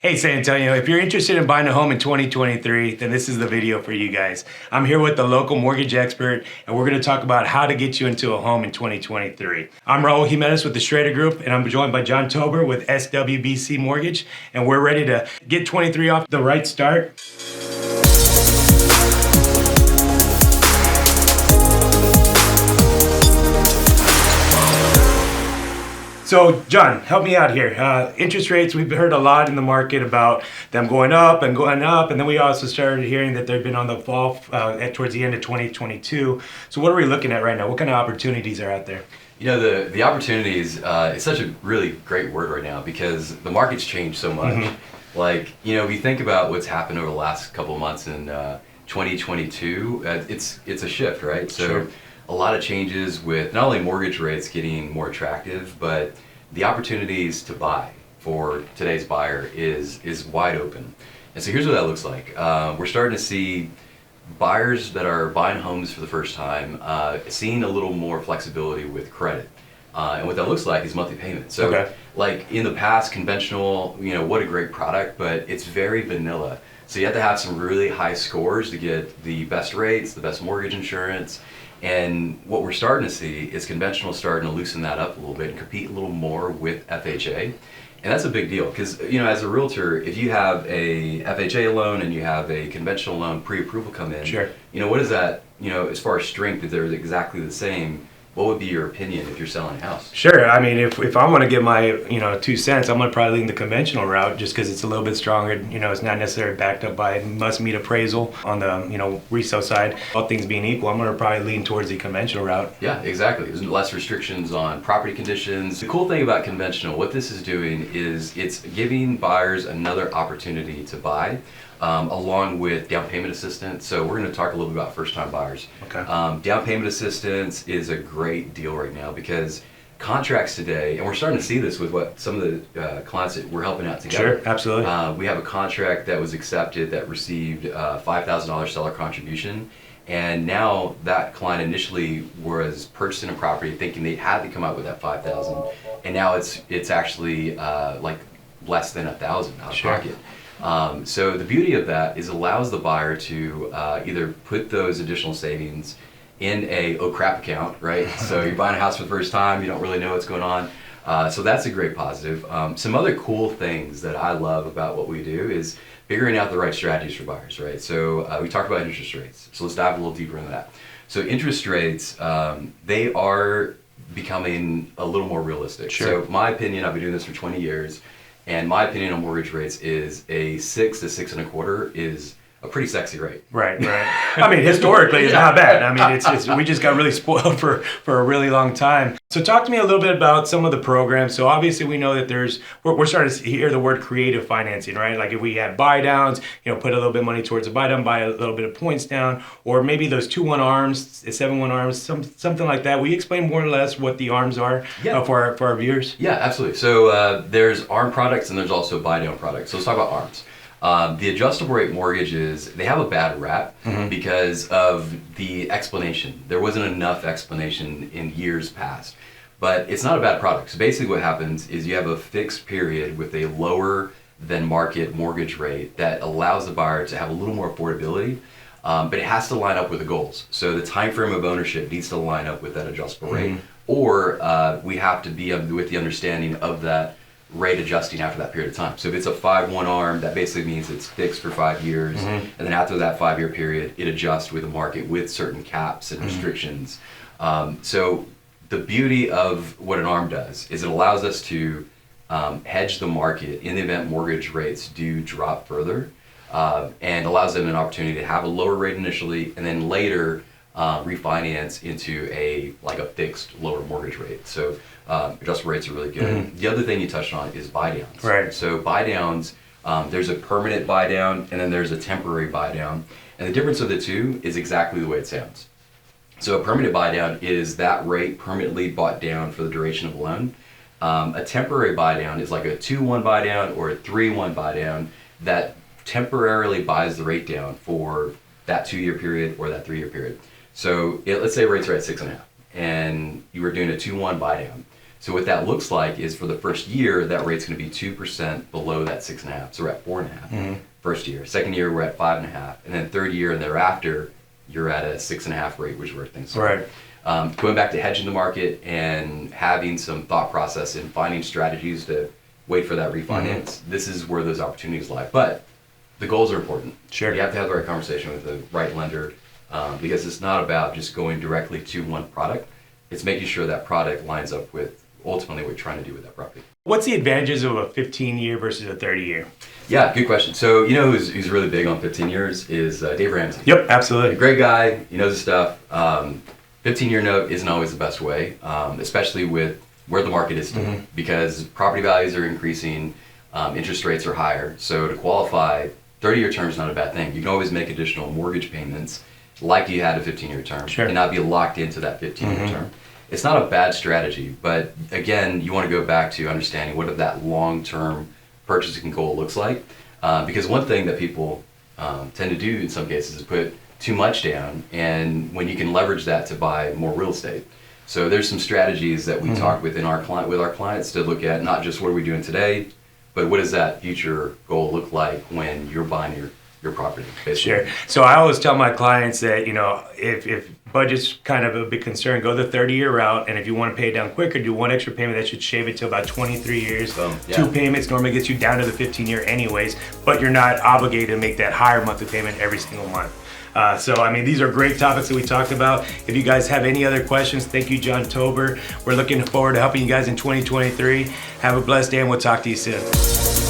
Hey San Antonio, if you're interested in buying a home in 2023, then this is the video for you guys. I'm here with the local mortgage expert, and we're going to talk about how to get you into a home in 2023. I'm Raul Jimenez with the Schrader Group, and I'm joined by John Tober with SWBC Mortgage, and we're ready to get 23 off the right start. So, John, help me out here. Interest rates, we've heard a lot in the market about them going up, and then we also started hearing that they've been on the fall towards the end of 2022. So what are we looking at right now? What kind of opportunities are out there? You know, the opportunities, it's such a really great word right now because the market's changed so much. Mm-hmm. Like, we think about what's happened over the last couple of months in 2022, it's a shift, right? So. Sure. A lot of changes with not only mortgage rates getting more attractive, but the opportunities to buy for today's buyer is wide open. And so here's what that looks like. We're starting to see buyers that are buying homes for the first time seeing a little more flexibility with credit. And what that looks like is monthly payments. So okay. Like in the past, conventional, what a great product, but it's very vanilla. So you have to have some really high scores to get the best rates, the best mortgage insurance. And what we're starting to see is conventional starting to loosen that up a little bit and compete a little more with FHA. And that's a big deal because, as a realtor, if you have a FHA loan and you have a conventional loan pre-approval come in, sure. What is that, as far as strength, if they're exactly the same, what would be your opinion if you're selling a house? Sure. I mean, if I'm going to get my, 2 cents, I'm going to probably lean the conventional route just because it's a little bit stronger. It's not necessarily backed up by must meet appraisal on the, resale side. All things being equal, I'm going to probably lean towards the conventional route. Yeah, exactly. There's less restrictions on property conditions. The cool thing about conventional, what this is doing is it's giving buyers another opportunity to buy. Along with down payment assistance. So we're going to talk a little bit about first-time buyers. Okay. Down payment assistance is a great deal right now because contracts today, and we're starting to see this with what some of the clients that we're helping out together. Sure, absolutely. We have a contract that was accepted that received $5,000 seller contribution. And now that client initially was purchasing a property thinking they had to come out with that $5,000, and now it's actually like less than $1,000 out of sure. pocket. So the beauty of that is it allows the buyer to either put those additional savings in a oh crap account, right? So you're buying a house for the first time, you don't really know what's going on. So that's a great positive. Some other cool things that I love about what we do is figuring out the right strategies for buyers, right? So we talked about interest rates. So let's dive a little deeper into that. So interest rates, they are becoming a little more realistic. Sure. So my opinion, I've been doing this for 20 years. And my opinion on mortgage rates is a 6 to 6 1/4 is a pretty sexy rate. Right. I mean, historically, it's not bad. I mean, it's we just got really spoiled for a really long time. So talk to me a little bit about some of the programs. So obviously we know that we're starting to hear the word creative financing, right? Like if we have buy downs, put a little bit of money towards a buy down, buy a little bit of points down, or maybe those 2-1 arms, 7-1 arms, something like that. Will you explain more or less what the arms are for our viewers? Yeah, absolutely. So there's ARM products and there's also buy down products. So let's talk about ARMs. The adjustable rate mortgages, they have a bad rap because of the explanation. There wasn't enough explanation in years past. But it's not a bad product. So basically what happens is you have a fixed period with a lower than market mortgage rate that allows the buyer to have a little more affordability, but it has to line up with the goals. So the time frame of ownership needs to line up with that adjustable rate, or we have to be with the understanding of that rate adjusting after that period of time. So if it's a 5-1 arm, that basically means it's fixed for 5 years, and then after that 5-year period, it adjusts with the market with certain caps and restrictions. So the beauty of what an ARM does is it allows us to hedge the market in the event mortgage rates do drop further, and allows them an opportunity to have a lower rate initially, and then later refinance into a fixed lower mortgage rate. So adjustable rates are really good. The other thing you touched on is buy downs. Right. So buy downs, there's a permanent buy down and then there's a temporary buy down. And the difference of the two is exactly the way it sounds. So a permanent buy down is that rate permanently bought down for the duration of the loan. A temporary buy down is like a 2-1 buy down or a 3-1 buy down that temporarily buys the rate down for that 2-year period or that 3-year period. So let's say rates are at 6.5 and you were doing a 2-1 buy down. So what that looks like is for the first year, that rate's going to be 2% below that 6.5. So we're at 4.5 first year. Second year, we're at 5.5, and then third year and thereafter, you're at a 6.5 rate, which is where things are. Right. Going back to hedging the market and having some thought process and finding strategies to wait for that refinance, this is where those opportunities lie. But the goals are important. Sure. You have to have the right conversation with the right lender, because it's not about just going directly to one product. It's making sure that product lines up with ultimately what you're trying to do with that property. What's the advantages of a 15-year versus a 30-year? Yeah, good question. So you know who's really big on 15 years is Dave Ramsey. Yep, absolutely. Great guy. He knows his stuff. 15-year note isn't always the best way, especially with where the market is today, because property values are increasing, interest rates are higher. So to qualify, 30-year term is not a bad thing. You can always make additional mortgage payments like you had a 15-year term and not be locked into that 15-year term. It's not a bad strategy, but again, you want to go back to understanding what that long-term purchasing goal looks like. Because one thing that people tend to do in some cases is put too much down, and when you can leverage that to buy more real estate. So there's some strategies that we talk with our clients to look at not just what are we doing today, but what does that future goal look like when you're buying your property, basically. Sure. So I always tell my clients that, if budget's kind of a big concern, go the 30-year route, and if you want to pay it down quicker, do one extra payment. That should shave it to about 23 years. Two payments normally gets you down to the 15-year anyways, but you're not obligated to make that higher monthly payment every single month. These are great topics that we talked about. If you guys have any other questions, thank you, John Tober. We're looking forward to helping you guys in 2023. Have a blessed day, and we'll talk to you soon.